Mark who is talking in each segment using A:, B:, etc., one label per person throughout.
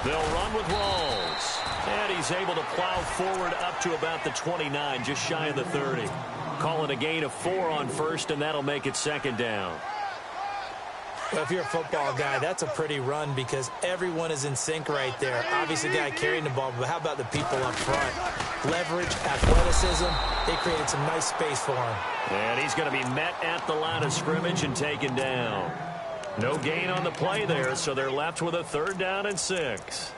A: They'll run with Rawls. And he's able to plow forward up to about the 29, just shy of the 30. Calling a gain of 4 on first, and that'll make it second down.
B: Well, if you're a football guy, that's a pretty run because everyone is in sync right there. Obviously, the guy carrying the ball, but how about the people up front? Leverage, athleticism, they created some nice space for him.
A: And he's going to be met at the line of scrimmage and taken down. No gain on the play there, so they're left with a 3rd down and 6.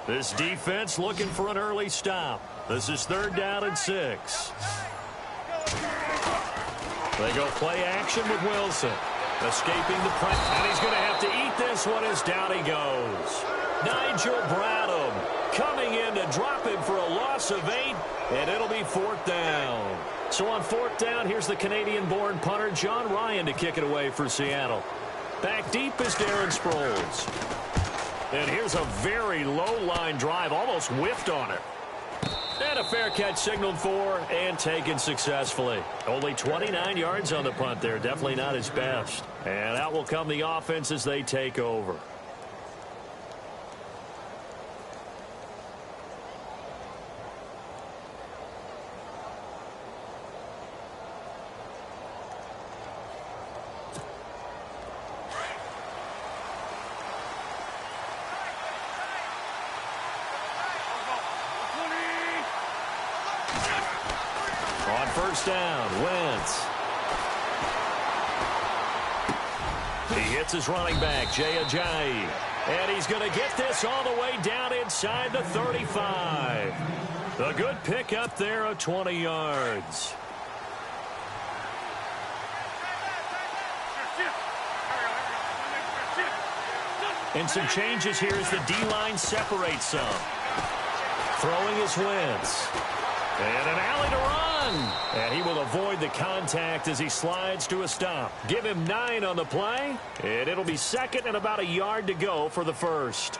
A: This defense looking for an early stop. This is 3rd down and 6. They go play action with Wilson. Escaping the press. And he's going to have to eat this one as down he goes. Nigel Bradham coming in to drop him for a loss of 8. And it'll be 4th down. So on 4th down, here's the Canadian-born punter John Ryan to kick it away for Seattle. Back deep is Darren Sproles. And here's a very low-line drive, almost whiffed on it. And a fair catch signaled for and taken successfully. Only 29 yards on the punt there. Definitely not his best. And out will come the offense as they take over. On 1st down, Wentz. He hits his running back, Jay Ajayi. And he's going to get this all the way down inside the 35. A good pick up there of 20 yards. And some changes here as the D-line separates some. Throwing is Wentz. And an alley to run. And he will avoid the contact as he slides to a stop. Give him 9 on the play. And it'll be 2nd and about a yard to go for the 1st.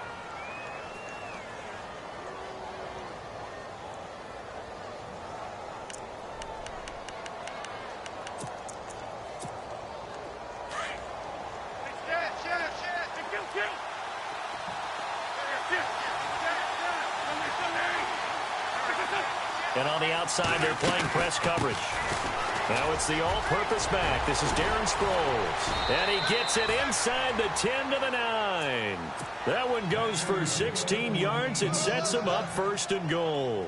A: And on the outside, they're playing press coverage. Now it's the all-purpose back. This is Darren Sproles. And he gets it inside the 10 to the 9. That one goes for 16 yards. It sets him up 1st and goal.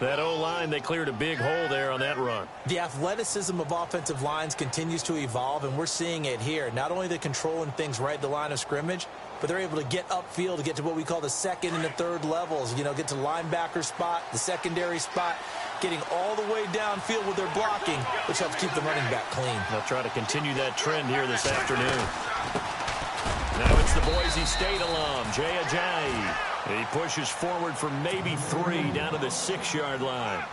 A: That O-line, they cleared a big hole there on that run.
B: The athleticism of offensive lines continues to evolve, and we're seeing it here. Not only the controlling things right at the line of scrimmage, but they're able to get upfield to get to what we call the 2nd and the 3rd levels. You know, get to the linebacker spot, the secondary spot, getting all the way downfield with their blocking, which helps keep the running back clean.
A: They'll try to continue that trend here this afternoon. Now it's the Boise State alum, Jay Ajayi. He pushes forward for maybe 3 down to the 6-yard line.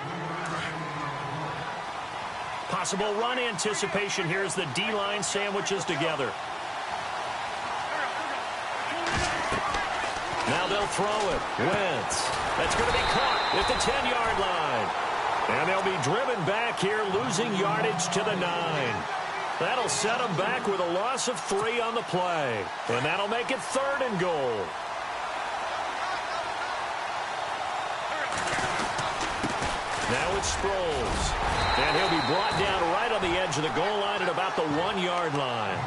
A: Possible run anticipation here as the D-line sandwiches together. Now they'll throw it. Wentz. That's going to be caught at the 10-yard line. And they'll be driven back here, losing yardage to the 9. That'll set them back with a loss of 3 on the play. And that'll make it 3rd and goal. Now it's Sproles. And he'll be brought down right on the edge of the goal line at about the 1-yard line.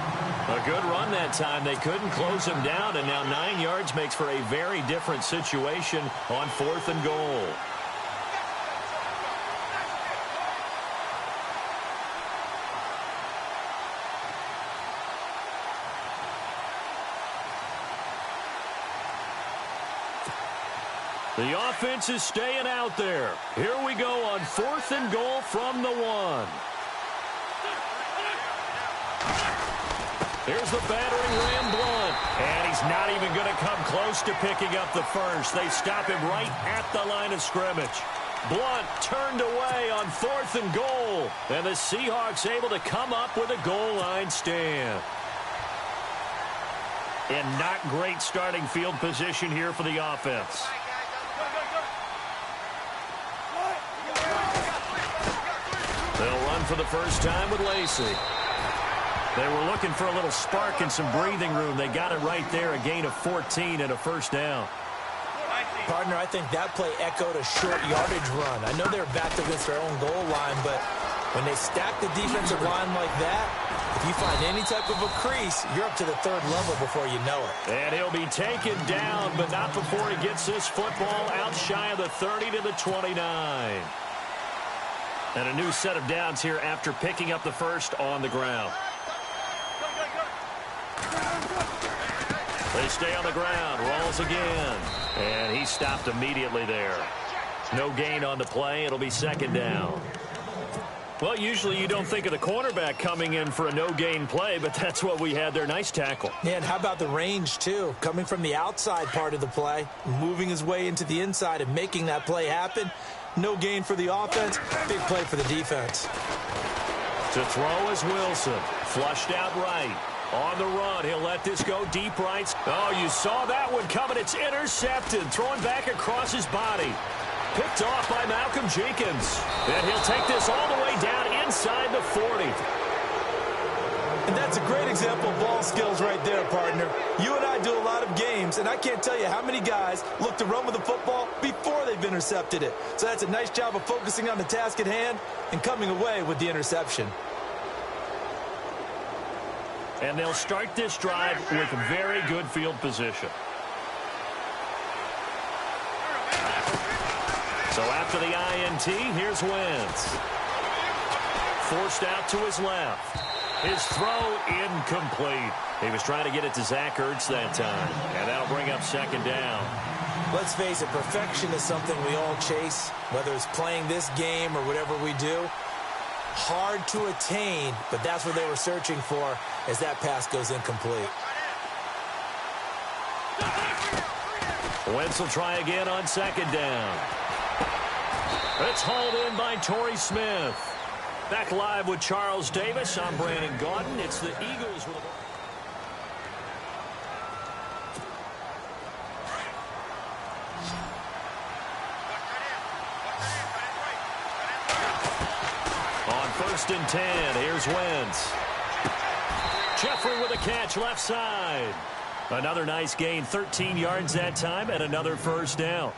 A: A good run that time. They couldn't close him down, and now 9 yards makes for a very different situation on 4th and goal. The offense is staying out there. Here we go on 4th and goal from the 1. Here's the battering ram Blunt. And he's not even going to come close to picking up the first. They stop him right at the line of scrimmage. Blunt turned away on 4th and goal. And the Seahawks able to come up with a goal line stand. And not great starting field position here for the offense. They'll run for the first time with Lacey. They were looking for a little spark and some breathing room. They got it right there, a gain of 14 and a first down.
B: Partner, I think that play echoed a short yardage run. I know they're backed against their own goal line, but when they stack the defensive line like that, if you find any type of a crease, you're up to the 3rd level before you know it.
A: And he'll be taken down, but not before he gets this football out shy of the 30 to the 29. And a new set of downs here after picking up the first on the ground. They stay on the ground, rolls again. And he stopped immediately there. No gain on the play. It'll be 2nd down. Well, usually you don't think of the cornerback coming in for a no-gain play, but that's what we had there. Nice tackle.
B: Yeah, and how about the range, too? Coming from the outside part of the play, moving his way into the inside and making that play happen. No gain for the offense, big play for the defense.
A: To throw is Wilson. Flushed out right. On the run, he'll let this go deep right. Oh, you saw that one coming. It's intercepted. Throwing back across his body. Picked off by Malcolm Jenkins. And he'll take this all the way down inside the 40.
B: And that's a great example of ball skills right there, partner. You and I do a lot of games, and I can't tell you how many guys look to run with the football before they've intercepted it. So that's a nice job of focusing on the task at hand and coming away with the interception.
A: And they'll start this drive with very good field position. So after the INT, here's Wentz. Forced out to his left. His throw incomplete. He was trying to get it to Zach Ertz that time. And that'll bring up 2nd down.
B: Let's face it, perfection is something we all chase, whether it's playing this game or whatever we do. Hard to attain, but that's what they were searching for as that pass goes incomplete.
A: Wentz will try again on 2nd down. It's hauled in by Torrey Smith. Back live with Charles Davis. I'm Brandon Gaudin. It's the Eagles with on 1st and 10, here's Wentz. Jeffrey with a catch left side. Another nice gain, 13 yards that time, and another first down.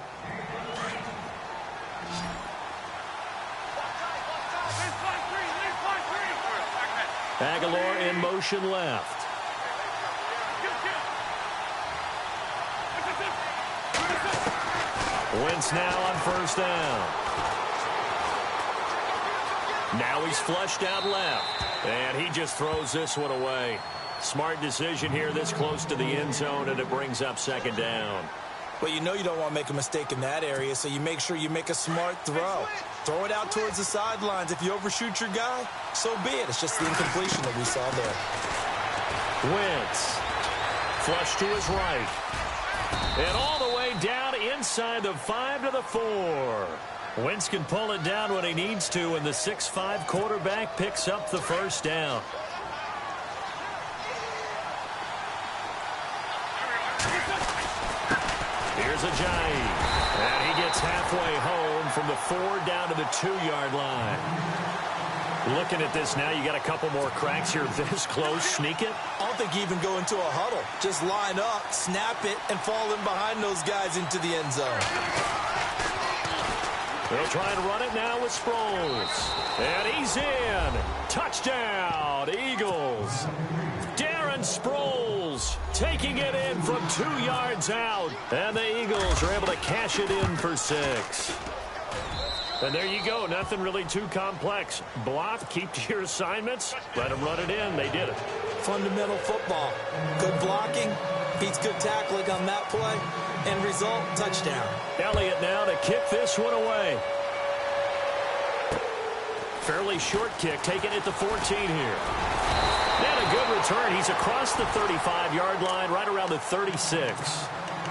A: Aguilar in motion left. Wentz now on 1st down. Now he's flushed out left. And he just throws this one away. Smart decision here this close to the end zone, and it brings up 2nd down.
B: Well, you know you don't want to make a mistake in that area, so you make sure you make a smart throw. Throw it out towards the sidelines. If you overshoot your guy, so be it. It's just the incompletion that we saw there.
A: Wentz. Flush to his right. And all the way down inside the 5 to the 4. Wentz can pull it down when he needs to, and the 6'5" quarterback picks up the first down. Here's Ajayi. And he gets halfway home from the 4 down to the 2-yard line. Looking at this now, you got a couple more cracks here this close. Sneak it?
B: I don't think you even go into a huddle. Just line up, snap it, and fall in behind those guys into the end zone.
A: They'll try and run it now with Sproles. And he's in. Touchdown, Eagles. Darren Sproles taking it in from 2 yards out. And the Eagles are able to cash it in for 6. And there you go. Nothing really too complex. Block, keep to your assignments, let them run it in. They did it.
B: Fundamental football. Good blocking, beats good tackling on that play. End result, touchdown.
A: Elliott now to kick this one away. Fairly short kick, taking it to 14 here. And a good return. He's across the 35-yard line, right around the 36.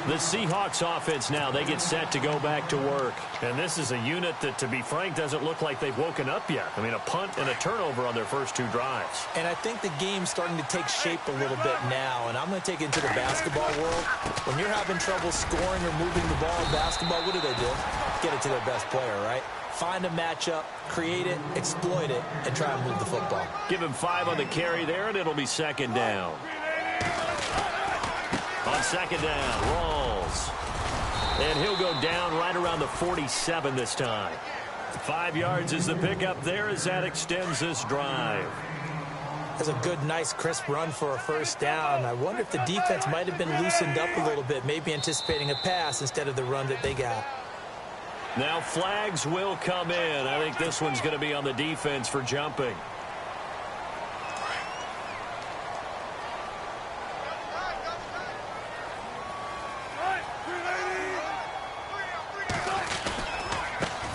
A: The Seahawks offense now, they get set to go back to work. And this is a unit that, to be frank, doesn't look like they've woken up yet. I mean, a punt and a turnover on their first 2 drives.
B: And I think the game's starting to take shape a little bit now. And I'm going to take it into the basketball world. When you're having trouble scoring or moving the ball in basketball, what do? Get it to their best player, right? Find a matchup, create it, exploit it, and try and move the football.
A: Give him 5 on the carry there, and it'll be second down. On second down, Rawls. And he'll go down right around the 47 this time. 5 yards is the pickup there as that extends this drive.
B: That's a good, nice, crisp run for a first down. I wonder if the defense might have been loosened up a little bit, maybe anticipating a pass instead of the run that they got.
A: Now flags will come in. I think this one's going to be on the defense for jumping.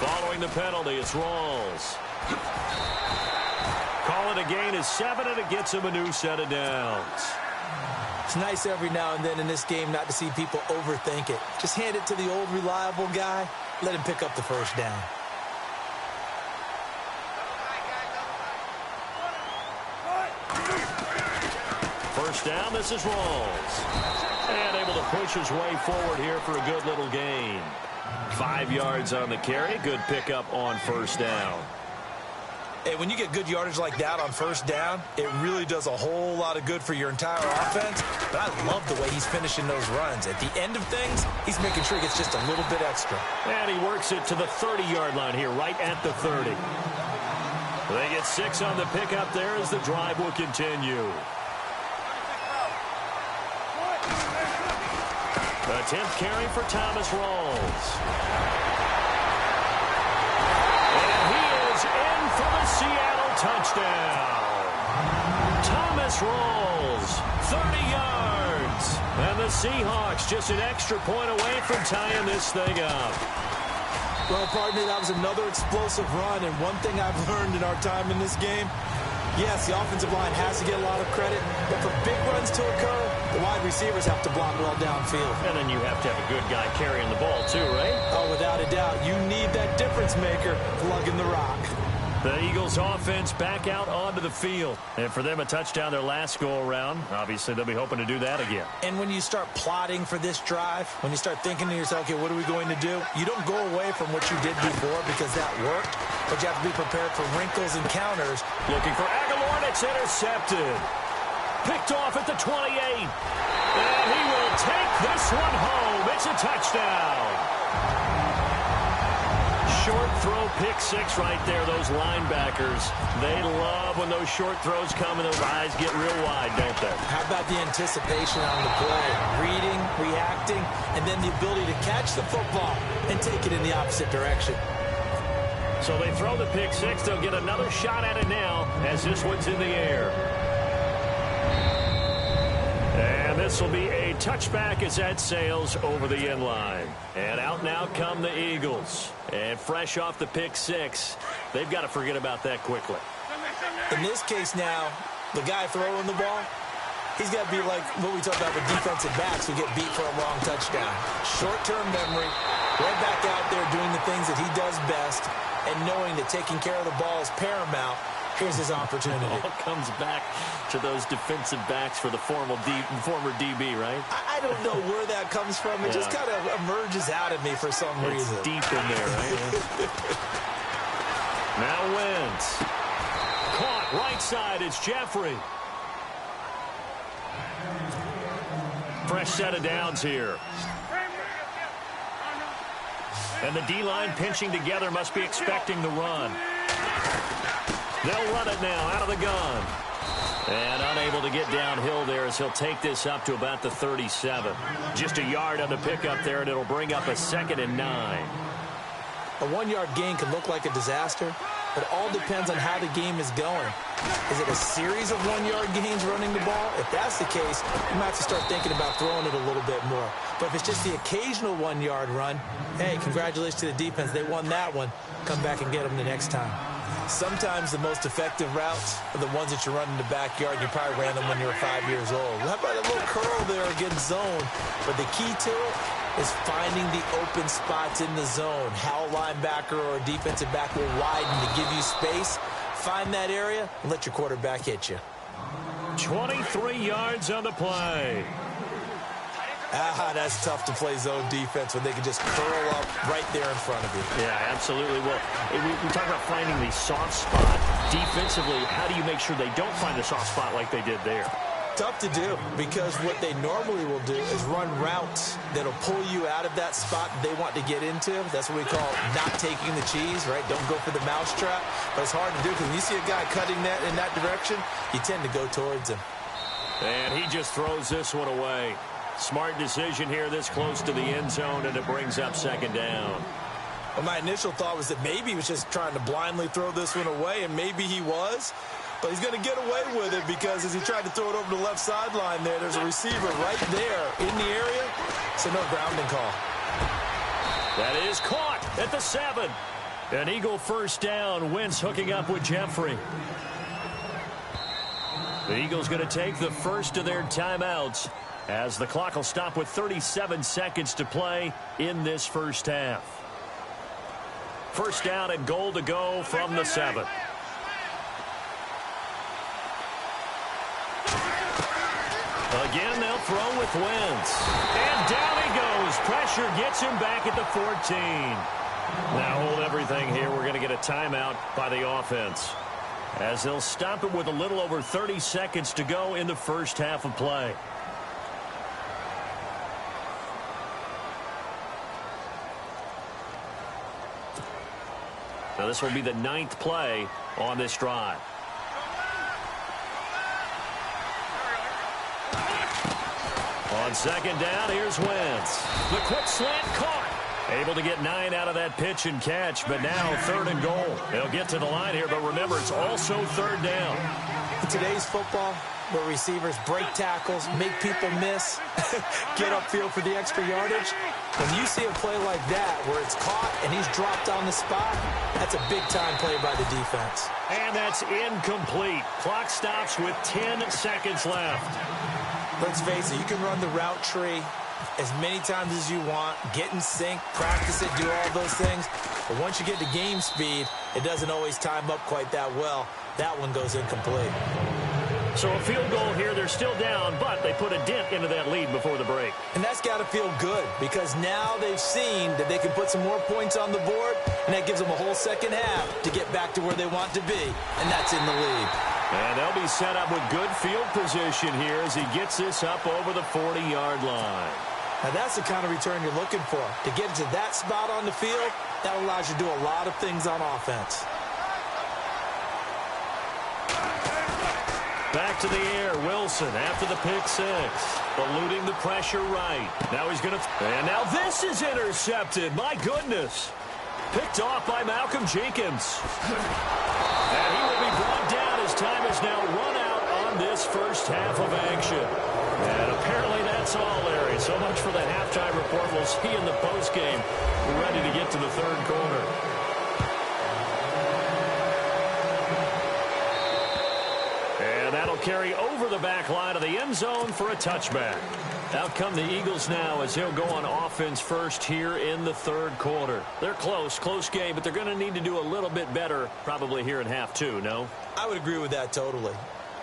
A: Following the penalty, it's Rawls. Call it a gain is 7, and it gets him a new set of downs.
B: It's nice every now and then in this game not to see people overthink it. Just hand it to the old reliable guy. Let him pick up the first down.
A: First down, this is Rawls. And able to push his way forward here for a good little gain. 5 yards on the carry. Good pickup on first down.
B: Hey, when you get good yardage like that on first down, it really does a whole lot of good for your entire offense. But I love the way he's finishing those runs. At the end of things, he's making sure he gets just a little bit extra.
A: And he works it to the 30-yard line here, right at the 30. They get 6 on the pickup there as the drive will continue. The 10th carry for Thomas Rawls. In for the Seattle touchdown. Thomas Rawls, 30 yards. And the Seahawks just an extra point away from tying this thing up.
B: Well, partner, that was another explosive run. And one thing I've learned in our time in this game, yes, the offensive line has to get a lot of credit. But for big runs to occur, the wide receivers have to block well downfield.
A: And then you have to have a good guy carrying the ball too, right?
B: Oh, without a doubt. You need that difference maker plugging the rock.
A: The Eagles offense back out onto the field. And for them, a touchdown their last go-around. Obviously, they'll be hoping to do that again.
B: And when you start plotting for this drive, when you start thinking to yourself, okay, what are we going to do? You don't go away from what you did before because that worked, but you have to be prepared for wrinkles and counters.
A: Looking for Aguilar, and it's intercepted. Picked off at the 28. And he will take this one home. It's a touchdown. Short throw, pick 6 right there. Those linebackers, they love when those short throws come and those eyes get real wide, don't they?
B: How about the anticipation on the play? Reading, reacting, and then the ability to catch the football and take it in the opposite direction.
A: So they throw the pick 6. They'll get another shot at it now as this one's in the air. And this will be a touchback as that sails over the end line. And out now come the Eagles. And fresh off the pick 6, they've got to forget about that quickly.
B: In this case now, the guy throwing the ball, he's got to be like what we talked about with defensive backs who get beat for a long touchdown. Short-term memory, right back out there doing the things that he does best, and knowing that taking care of the ball is paramount. Here's his opportunity.
A: It all comes back to those defensive backs for the former DB, right?
B: I don't know where that comes from. It just kind of emerges out of me for some reason.
A: It's deep in there, right? Now Wentz. Caught right side. It's Jeffrey. Fresh set of downs here. And the D-line pinching together must be expecting the run. They'll run it now out of the gun. And unable to get downhill there as he'll take this up to about the 37. Just a yard on the pickup there, and it'll bring up a 2nd and 9.
B: A 1-yard gain can look like a disaster, but it all depends on how the game is going. Is it a series of 1-yard gains running the ball? If that's the case, you might have to start thinking about throwing it a little bit more. But if it's just the occasional 1-yard run, hey, congratulations to the defense. They won that one. Come back and get them the next time. Sometimes the most effective routes are the ones that you run in the backyard. You probably ran them when you were 5 years old. How about a little curl there against zone? But the key to it is finding the open spots in the zone. How a linebacker or a defensive back will widen to give you space. Find that area and let your quarterback hit you.
A: 23 yards on the play.
B: That's tough to play zone defense when they can just curl up right there in front of you.
A: Yeah, absolutely. Well, we talk about finding the soft spot. Defensively, how do you make sure they don't find the soft spot like they did there?
B: Tough to do, because what they normally will do is run routes that'll pull you out of that spot they want to get into. That's what we call not taking the cheese, right? Don't go for the mousetrap. But it's hard to do because when you see a guy cutting that in that direction, you tend to go towards him.
A: And he just throws this one away. Smart decision here this close to the end zone, and it brings up second down.
B: Well, my initial thought was that maybe he was just trying to blindly throw this one away, and maybe he was. But he's going to get away with it because as he tried to throw it over the left sideline there's a receiver right there in the area. So no grounding call.
A: That is caught at the 7. An Eagle first down. Wentz hooking up with Jeffrey. The Eagles going to take the first of their timeouts as the clock will stop with 37 seconds to play in this first half. First down and goal to go from the 7. Again, they'll throw with Wentz. And down he goes. Pressure gets him back at the 14. Now hold everything here. We're going to get a timeout by the offense, as they'll stop it with a little over 30 seconds to go in the first half of play. Now this will be the 9th play on this drive. On second down, here's Wentz. The quick slant caught. Able to get 9 out of that pitch and catch, but now 3rd and goal. They'll get to the line here, but remember, it's also 3rd down.
B: In today's football, where receivers break tackles, make people miss, get upfield for the extra yardage, when you see a play like that where it's caught and he's dropped on the spot, that's a big-time play by the defense.
A: And that's incomplete. Clock stops with 10 seconds left.
B: Let's face it, you can run the route tree as many times as you want, get in sync, practice it, do all those things. But once you get to game speed, it doesn't always time up quite that well. That one goes incomplete.
A: So a field goal here. They're still down, but they put a dent into that lead before the break.
B: And that's got to feel good, because now they've seen that they can put some more points on the board, and that gives them a whole second half to get back to where they want to be, and that's in the lead.
A: And they'll be set up with good field position here as he gets this up over the 40-yard line.
B: Now that's the kind of return you're looking for. To get to that spot on the field, that allows you to do a lot of things on offense.
A: Back to the air, Wilson after the pick 6. Eluding the pressure right. Now he's going to... And now this is intercepted. My goodness. Picked off by Malcolm Jenkins. And he will be brought down as time is now run out on this first half of action. And apparently that's all, Larry. So much for the halftime report. We'll see in the postgame. We're ready to get to the third quarter. And that'll carry over the back line of the end zone for a touchback. Out come the Eagles now as he'll go on offense first here in the third quarter. They're close game, but they're going to need to do a little bit better probably here in half 2, no?
B: I would agree with that totally.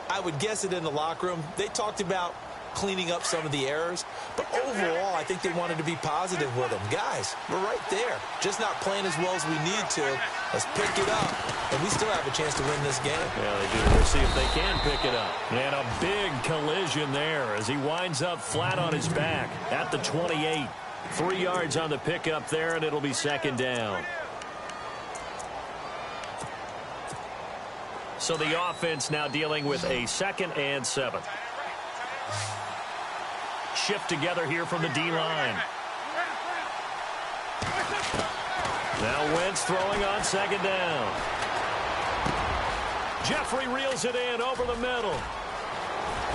B: I would guess it in the locker room. They talked about cleaning up some of the errors, but overall I think they wanted to be positive with them. Guys, we're right there. Just not playing as well as we need to. Let's pick it up, and we still have a chance to win this game.
A: Yeah, they do. We'll see if they can pick it up. And a big collision there as he winds up flat on his back at the 28. 3 yards on the pickup there, and it'll be second down. So the offense now dealing with a 2nd and 7. Shift together here from the D-line. Now Wentz throwing on second down. Jeffrey reels it in over the middle.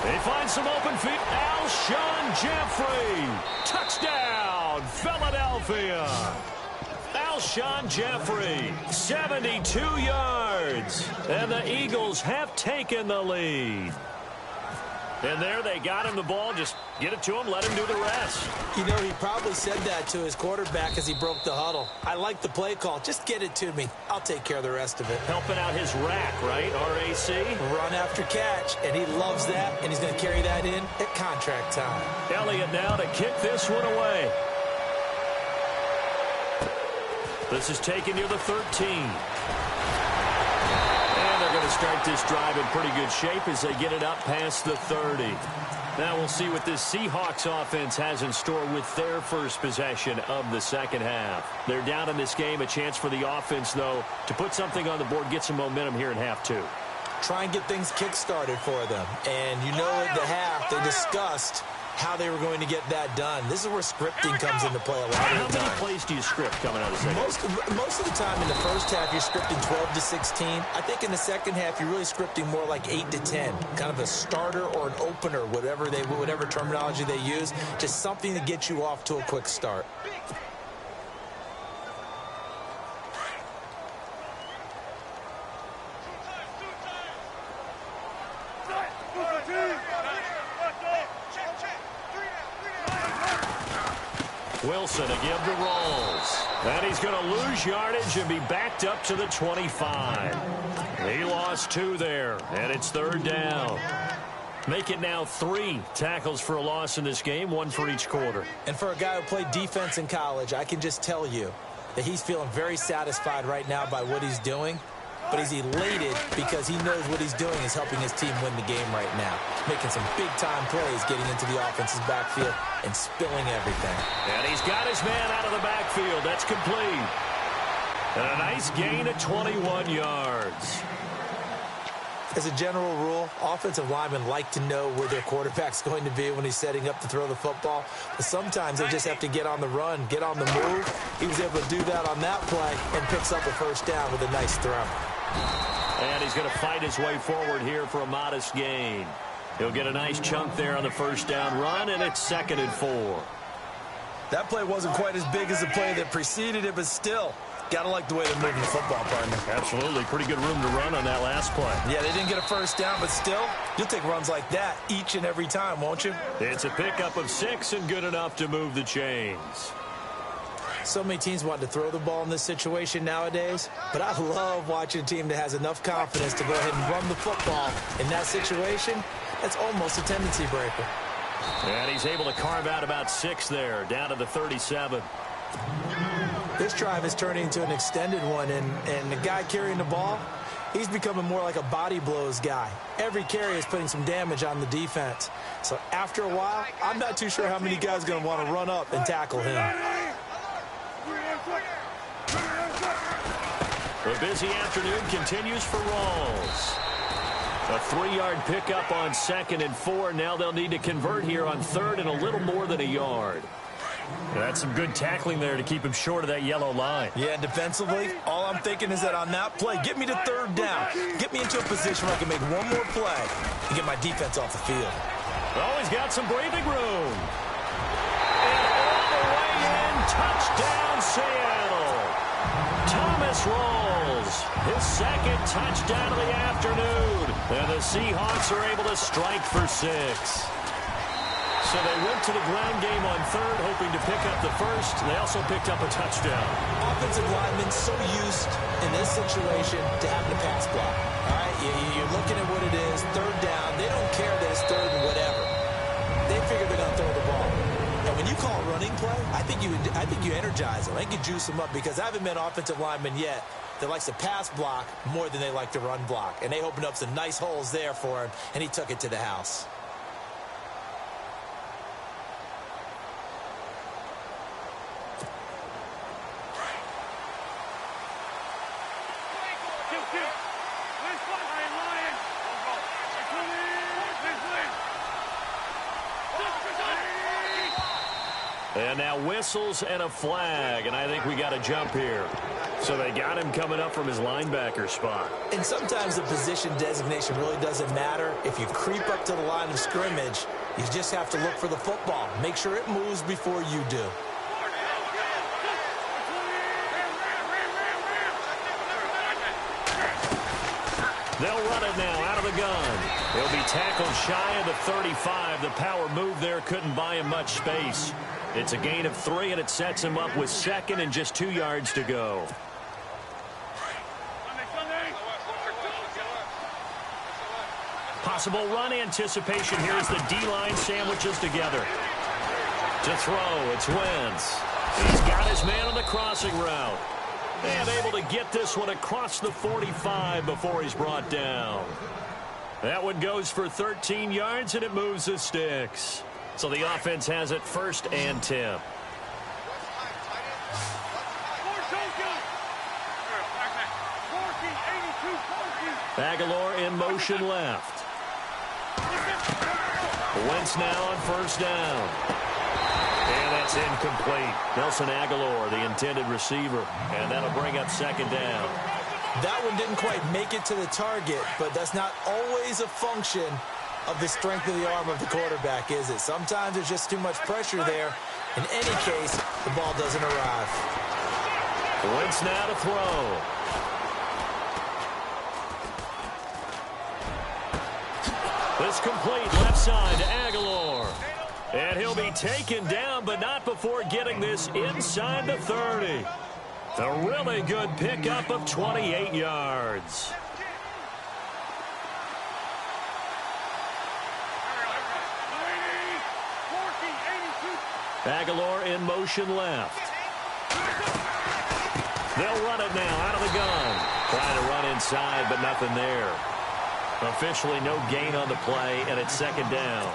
A: They find some open feet. Alshon Jeffrey. Touchdown, Philadelphia. Alshon Jeffrey, 72 yards. And the Eagles have taken the lead. And there they got him the ball. Just get it to him, let him do the rest.
B: You know, he probably said that to his quarterback as he broke the huddle. I like the play call. Just get it to me. I'll take care of the rest of it.
A: Helping out his rack, right? RAC.
B: Run after catch, and he loves that, and he's going to carry that in at contract time.
A: Elliott now to kick this one away. This is taken near the 13. And they're going to start this drive in pretty good shape as they get it up past the 30. Now we'll see what this Seahawks offense has in store with their first possession of the second half. They're down in this game. A chance for the offense, though, to put something on the board, get some momentum here in half two.
B: Try and get things kick-started for them. And you know at the half, they discussed how they were going to get that done. This is where scripting comes into play a lot of the time.
A: How many plays do you script coming out of the second?
B: Most of the time in the first half, you're scripting 12 to 16. I think in the second half, you're really scripting more like 8 to 10. Kind of a starter or an opener, whatever terminology they use. Just something to get you off to a quick start.
A: Wilson again to Rolls. And he's going to lose yardage and be backed up to the 25. He lost 2 there, and it's third down. Make it now 3 tackles for a loss in this game, 1 for each quarter.
B: And for a guy who played defense in college, I can just tell you that he's feeling very satisfied right now by what he's doing. But he's elated because he knows what he's doing is helping his team win the game right now. Making some big-time plays, getting into the offense's backfield and spilling everything.
A: And he's got his man out of the backfield. That's complete. And a nice gain of 21 yards.
B: As a general rule, offensive linemen like to know where their quarterback's going to be when he's setting up to throw the football. But sometimes they just have to get on the run, get on the move. He was able to do that on that play and picks up a first down with a nice throw.
A: And he's going to fight his way forward here for a modest gain. He'll get a nice chunk there on the first down run, and it's 2nd and 4.
B: That play wasn't quite as big as the play that preceded it, but still, got to like the way they're moving the football, partner.
A: Absolutely. Pretty good room to run on that last play.
B: Yeah, they didn't get a first down, but still, you'll take runs like that each and every time, won't you?
A: It's a pickup of 6 and good enough to move the chains.
B: So many teams want to throw the ball in this situation nowadays, but I love watching a team that has enough confidence to go ahead and run the football in that situation. That's almost a tendency breaker.
A: And he's able to carve out about 6 there, down to the 37.
B: This drive is turning into an extended one, and the guy carrying the ball, he's becoming more like a body blows guy. Every carry is putting some damage on the defense. So after a while, I'm not too sure how many guys are going to want to run up and tackle him.
A: The busy afternoon continues for Rawls. A 3-yard pickup on 2nd and 4. Now they'll need to convert here on 3rd and a little more than a yard. That's some good tackling there to keep him short of that yellow line.
B: Yeah, defensively, all I'm thinking is that on that play, get me to 3rd down. Get me into a position where I can make one more play and get my defense off the field.
A: Oh, he's got some breathing room. And all the way in, touchdown Seattle. Thomas Rawls, his 2nd touchdown of the afternoon. And the Seahawks are able to strike for 6. So they went to the ground game on 3rd, hoping to pick up the 1st. They also picked up a touchdown.
B: Offensive linemen so used in this situation to having a pass block. All right, you're looking at what it is, 3rd down. They don't care that it's 3rd and whatever. They figure they're going to throw the ball. And when you call a running play, I think you energize them. I think you juice them up because I haven't met an offensive lineman yet that likes to pass block more than they like to run block. And they opened up some nice holes there for him, and he took it to the house.
A: And now whistles and a flag, and I think we got a jump here. So they got him coming up from his linebacker spot.
B: And sometimes the position designation really doesn't matter. If you creep up to the line of scrimmage, you just have to look for the football. Make sure it moves before you do.
A: They'll run it now out of the gun. He'll be tackled shy of the 35. The power move there couldn't buy him much space. It's a gain of 3, and it sets him up with second and just 2 yards to go. Possible run anticipation here as the D-line sandwiches together. To throw, it's Wentz. He's got his man on the crossing route. And able to get this one across the 45 before he's brought down. That one goes for 13 yards, and it moves the sticks. So the offense has it 1st and 10. Aguilar in motion left. Wentz now on 1st down. And that's incomplete. Nelson Aguilar, the intended receiver. And that'll bring up 2nd down.
B: That one didn't quite make it to the target, but that's not always a function of the strength of the arm of the quarterback, is it? Sometimes there's just too much pressure there. In any case, the ball doesn't arrive.
A: Wentz now to throw. This complete left side to Aguilar. And he'll be taken down, but not before getting this inside the 30. A really good pickup of 28 yards. Aguilar in motion left. They'll run it now out of the gun. Trying to run inside, but nothing there. Officially no gain on the play, and it's 2nd down.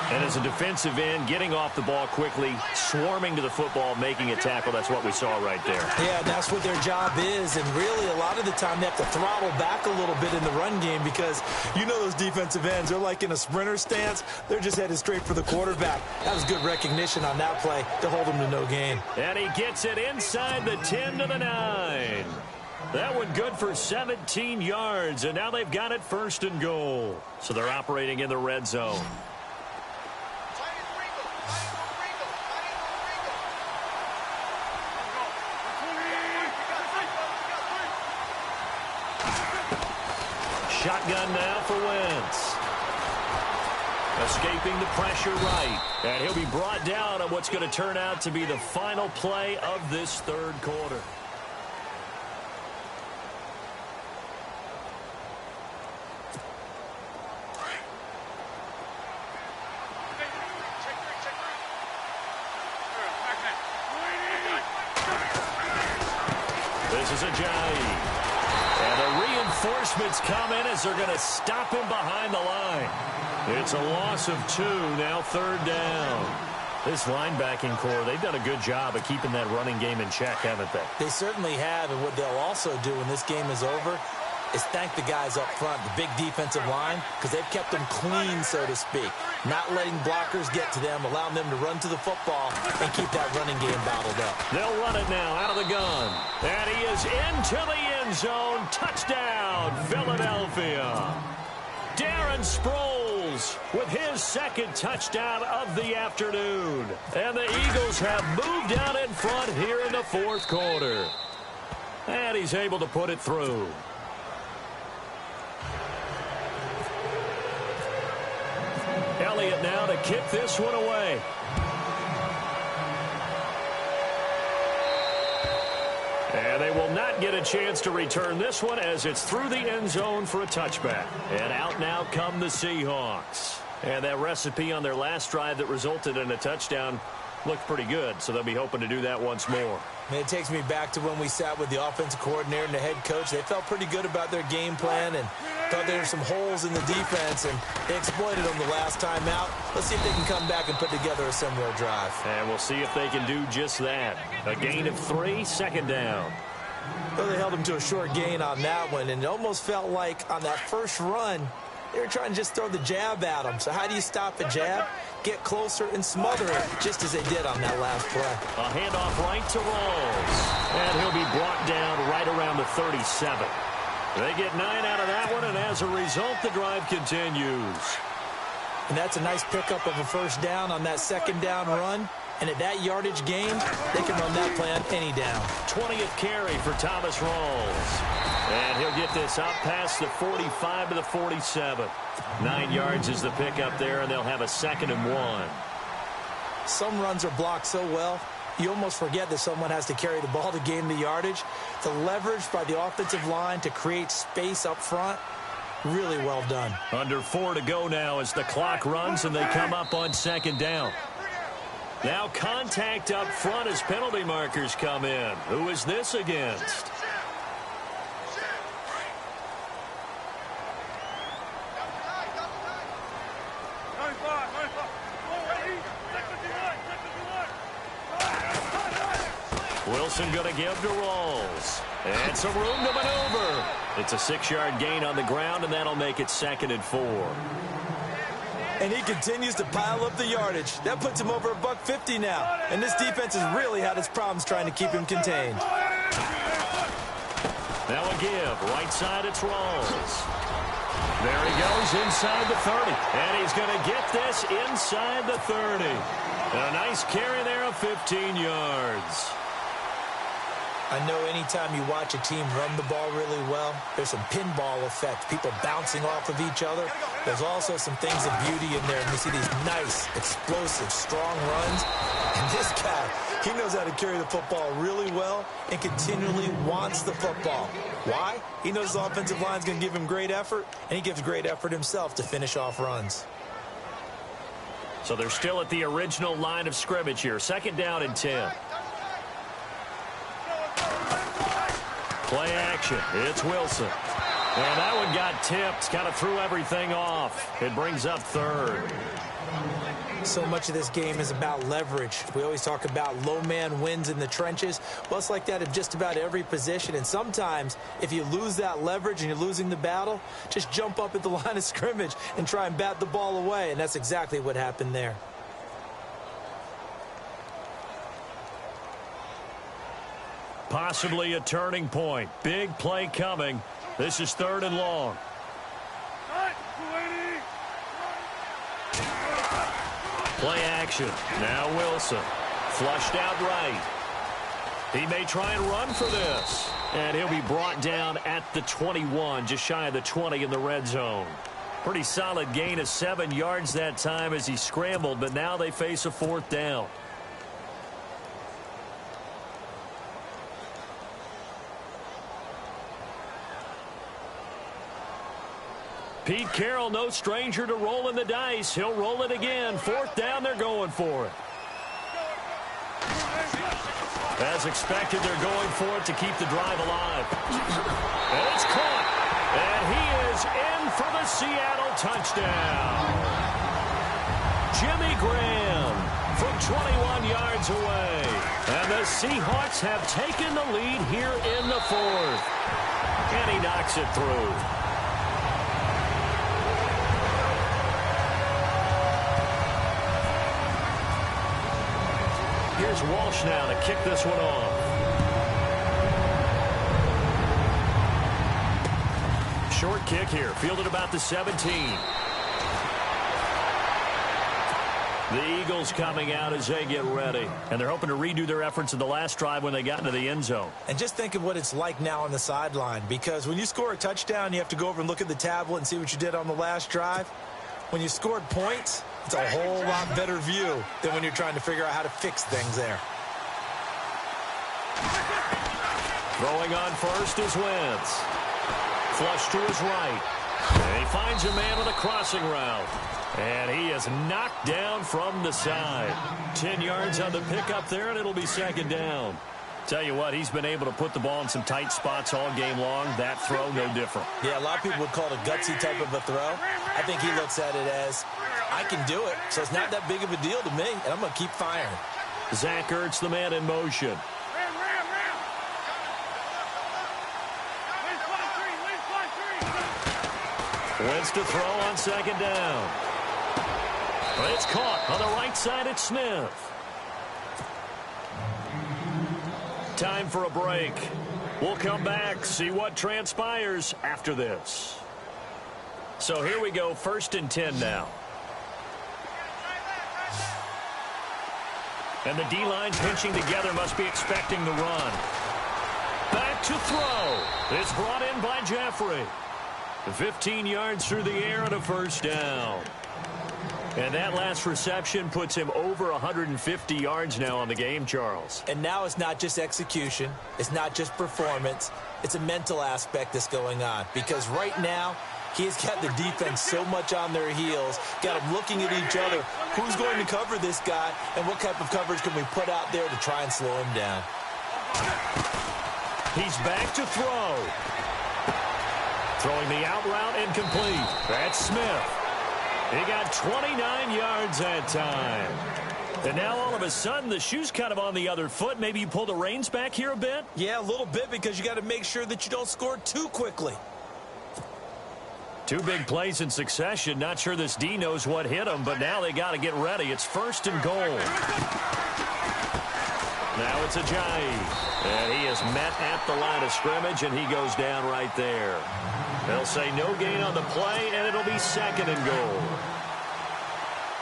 A: And as a defensive end, getting off the ball quickly, swarming to the football, making a tackle, that's what we saw right there.
B: Yeah, that's what their job is, and really a lot of the time they have to throttle back a little bit in the run game because you know those defensive ends, they're like in a sprinter stance. They're just headed straight for the quarterback. That was good recognition on that play to hold him to no gain.
A: And he gets it inside the 10 to the 9. That one good for 17 yards, and now they've got it 1st and goal. So they're operating in the red zone. Shotgun now for Wentz. Escaping the pressure right. And he'll be brought down on what's going to turn out to be the final play of this 3rd quarter. This is Ajayi. And the reinforcements come in as they're going to stop him behind the line. It's a loss of 2, now 3rd down. This linebacking core, they've done a good job of keeping that running game in check, haven't they?
B: They certainly have, and what they'll also do when this game is over is thank the guys up front, the big defensive line, because they've kept them clean, so to speak. Not letting blockers get to them, allowing them to run to the football and keep that running game bottled up.
A: They'll run it now out of the gun. And he is into the end zone. Touchdown, Philadelphia. Darren Sproles with his 2nd touchdown of the afternoon. And the Eagles have moved out in front here in the 4th quarter. And he's able to put it through. Elliott now to kick this one away. And they will not get a chance to return this one as it's through the end zone for a touchback. And out now come the Seahawks. And that recipe on their last drive that resulted in a touchdown looked pretty good, so they'll be hoping to do that once more.
B: And it takes me back to when we sat with the offensive coordinator and the head coach. They felt pretty good about their game plan and thought there were some holes in the defense, and they exploited them the last time out. Let's see if they can come back and put together a similar drive.
A: And we'll see if they can do just that. A gain of 3, 2nd down.
B: Well, they held them to a short gain on that one, and it almost felt like on that first run, they were trying to just throw the jab at them. So how do you stop a jab? Get closer and smother it, just as they did on that last play.
A: A handoff right to Rawls. And he'll be brought down right around the 37. They get 9 out of that one, and as a result, the drive continues.
B: And that's a nice pickup of a 1st down on that 2nd down run. And at that yardage gain, they can run that play on any down.
A: 20th carry for Thomas Rawls. And he'll get this out past the 45 to the 47. 9 yards is the pickup there, and they'll have a 2nd and 1.
B: Some runs are blocked so well, you almost forget that someone has to carry the ball to gain the yardage. The leverage by the offensive line to create space up front, really well done.
A: Under 4 to go now as the clock runs and they come up on 2nd down. Now contact up front as penalty markers come in. Who is this against? Wilson going to give to Rawls. And some room to maneuver. It's a 6-yard gain on the ground, and that'll make it 2nd and 4.
B: And he continues to pile up the yardage. That puts him over $150 now. And this defense has really had its problems trying to keep him contained.
A: Now a give. Right side, it's Rawls. There he goes inside the 30. And he's going to get this inside the 30. A nice carry there of 15 yards.
B: I know anytime you watch a team run the ball really well, there's some pinball effect, people bouncing off of each other. There's also some things of beauty in there, and you see these nice, explosive, strong runs. And this guy, he knows how to carry the football really well and continually wants the football. Why? He knows the offensive line's going to give him great effort, and he gives great effort himself to finish off runs.
A: So they're still at the original line of scrimmage here. 2nd down and 10. Play action. It's Wilson. And that one got tipped. Kind of threw everything off. It brings up 3rd.
B: So much of this game is about leverage. We always talk about low man wins in the trenches. Well, it's like that in just about every position. And sometimes, if you lose that leverage and you're losing the battle, just jump up at the line of scrimmage and try and bat the ball away. And that's exactly what happened there.
A: Possibly a turning point. Big play coming. This is 3rd and long. Play action. Now Wilson. Flushed out right. He may try and run for this. And he'll be brought down at the 21, just shy of the 20 in the red zone. Pretty solid gain of 7 yards that time as he scrambled, but now they face a 4th down. Pete Carroll, no stranger to rolling the dice. He'll roll it again. 4th down, they're going for it. As expected, they're going for it to keep the drive alive. And it's caught. And he is in for the Seattle touchdown. Jimmy Graham from 21 yards away. And the Seahawks have taken the lead here in the 4th. And he knocks it through. Here's Walsh now to kick this one off. Short kick here, fielded about the 17. The Eagles coming out as they get ready. And they're hoping to redo their efforts in the last drive when they got into the end zone.
B: And just think of what it's like now on the sideline. Because when you score a touchdown, you have to go over and look at the tablet and see what you did on the last drive. When you scored points, it's a whole lot better view than when you're trying to figure out how to fix things there.
A: Throwing on first is Wentz. Flush to his right. And he finds a man on a crossing route. And he is knocked down from the side. 10 yards on the pickup there, and it'll be 2nd down. Tell you what, he's been able to put the ball in some tight spots all game long. That throw, no different.
B: Yeah, a lot of people would call it a gutsy type of a throw. I think he looks at it as, I can do it, so it's not that big of a deal to me, and I'm going to keep firing.
A: Zach Ertz, the man in motion. Wentz to throw on 2nd down. It's caught on the right side. It's Smith. Time for a break. We'll come back, see what transpires after this. So here we go, 1st and 10 now. And the D-line pinching together, must be expecting the run. Back to throw. It's brought in by Jeffrey. 15 yards through the air and a first down. And that last reception puts him over 150 yards now on the game, Charles.
B: And now it's not just execution. It's not just performance. It's a mental aspect that's going on. Because right now, he's got the defense so much on their heels, got them looking at each other. Who's going to cover this guy, and what type of coverage can we put out there to try and slow him down?
A: He's back to throw. Throwing the out route incomplete. That's Smith. He got 29 yards that time. And now all of a sudden the shoe's kind of on the other foot. Maybe you pull the reins back here a bit?
B: Yeah, a little bit, because you got to make sure that you don't score too quickly.
A: Two big plays in succession. Not sure this D knows what hit him, but now they got to get ready. It's first and goal. Now it's Ajayi. And he is met at the line of scrimmage, and he goes down right there. They'll say no gain on the play, and it'll be second and goal.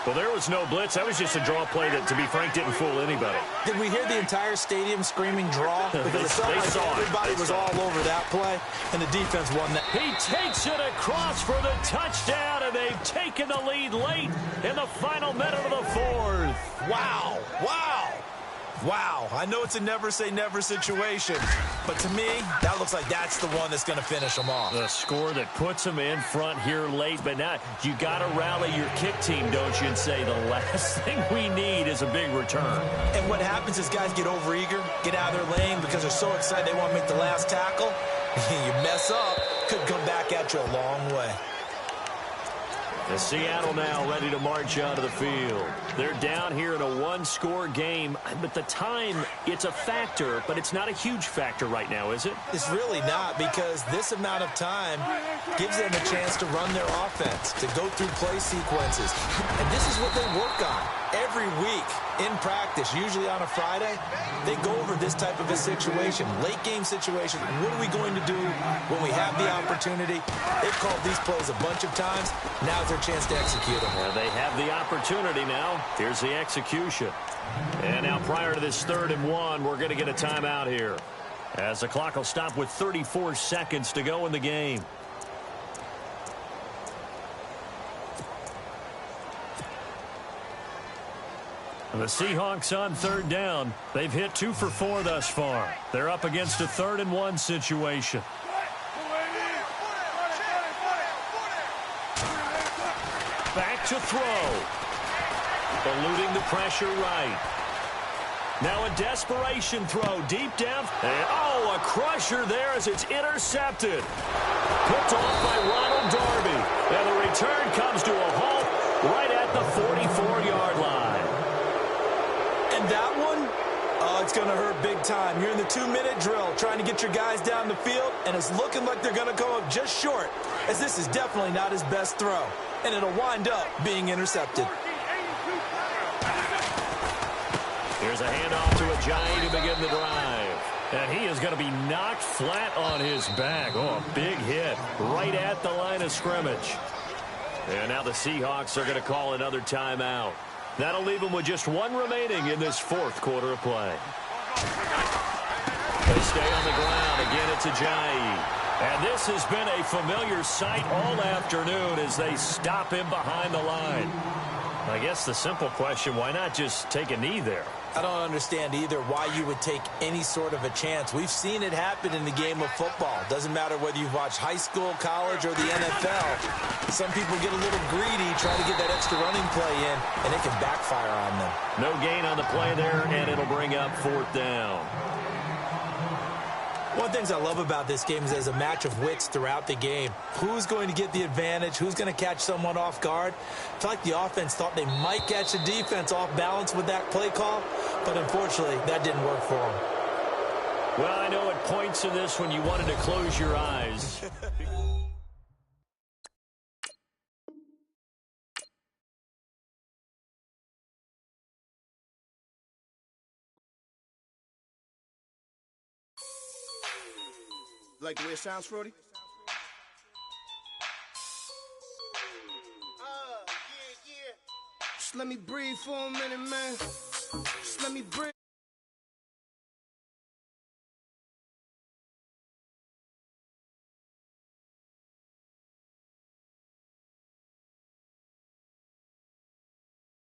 A: Well, there was no blitz. That was just a draw play that, to be frank, didn't fool anybody.
B: Did we hear the entire stadium screaming draw? Because it felt like everybody was all over that play, and the defense won that.
A: He takes it across for the touchdown, and they've taken the lead late in the final minute of the fourth.
B: Wow. Wow. Wow. I know it's a never-say-never situation, but to me, that looks like that's the one that's going to finish them off.
A: The score that puts them in front here late, but now you got to rally your kick team, don't you, and say the last thing we need is a big return.
B: And what happens is guys get overeager, get out of their lane because they're so excited they want to make the last tackle. You mess up, could come back at you a long way.
A: And Seattle now ready to march onto the field. They're down here in a one-score game, but the time, it's a factor, but it's not a huge factor right now, is it?
B: It's really not, because this amount of time gives them a chance to run their offense, to go through play sequences. And this is what they work on every week in practice, usually on a Friday. They go over this type of a situation, late-game situation. What are we going to do when we have the opportunity? They've called these plays a bunch of times. Now's their chance to execute them.
A: Well, they have the opportunity now. Here's the execution. And now prior to this 3rd and 1, we're going to get a timeout here, as the clock will stop with 34 seconds to go in the game. And the Seahawks on 3rd down. They've hit 2 for 4 thus far. They're up against a 3rd and 1 situation. Back to throw. Eluding the pressure right. Now a desperation throw deep down. And, oh, a crusher there as it's intercepted. Picked off by Ronald Darby. And the return comes to a halt right at the 44-yard line.
B: And that one, oh, it's going to hurt big time. You're in the 2-minute drill trying to get your guys down the field, and it's looking like they're going to come up just short, as this is definitely not his best throw. And it'll wind up being intercepted.
A: Here's a handoff to Ajayi to begin the drive. And he is going to be knocked flat on his back. Oh, a big hit right at the line of scrimmage. And now the Seahawks are going to call another timeout. That'll leave them with just 1 remaining in this 4th quarter of play. They stay on the ground. Again, it's Ajayi. And this has been a familiar sight all afternoon as they stop him behind the line. I guess the simple question, why not just take a knee there?
B: I don't understand either why you would take any sort of a chance. We've seen it happen in the game of football. Doesn't matter whether you've watched high school, college, or the NFL. Some people get a little greedy, trying to get that extra running play in, and it can backfire on them.
A: No gain on the play there, and it'll bring up 4th down.
B: One of the things I love about this game is there's a match of wits throughout the game. Who's going to get the advantage? Who's going to catch someone off guard? I feel like the offense thought they might catch the defense off balance with that play call, but unfortunately, that didn't work for them.
A: Well, I know at points in this when you wanted to close your eyes.
C: Like the way it sounds, Frody? Yeah. Just let me breathe for a minute, man. Just let me breathe.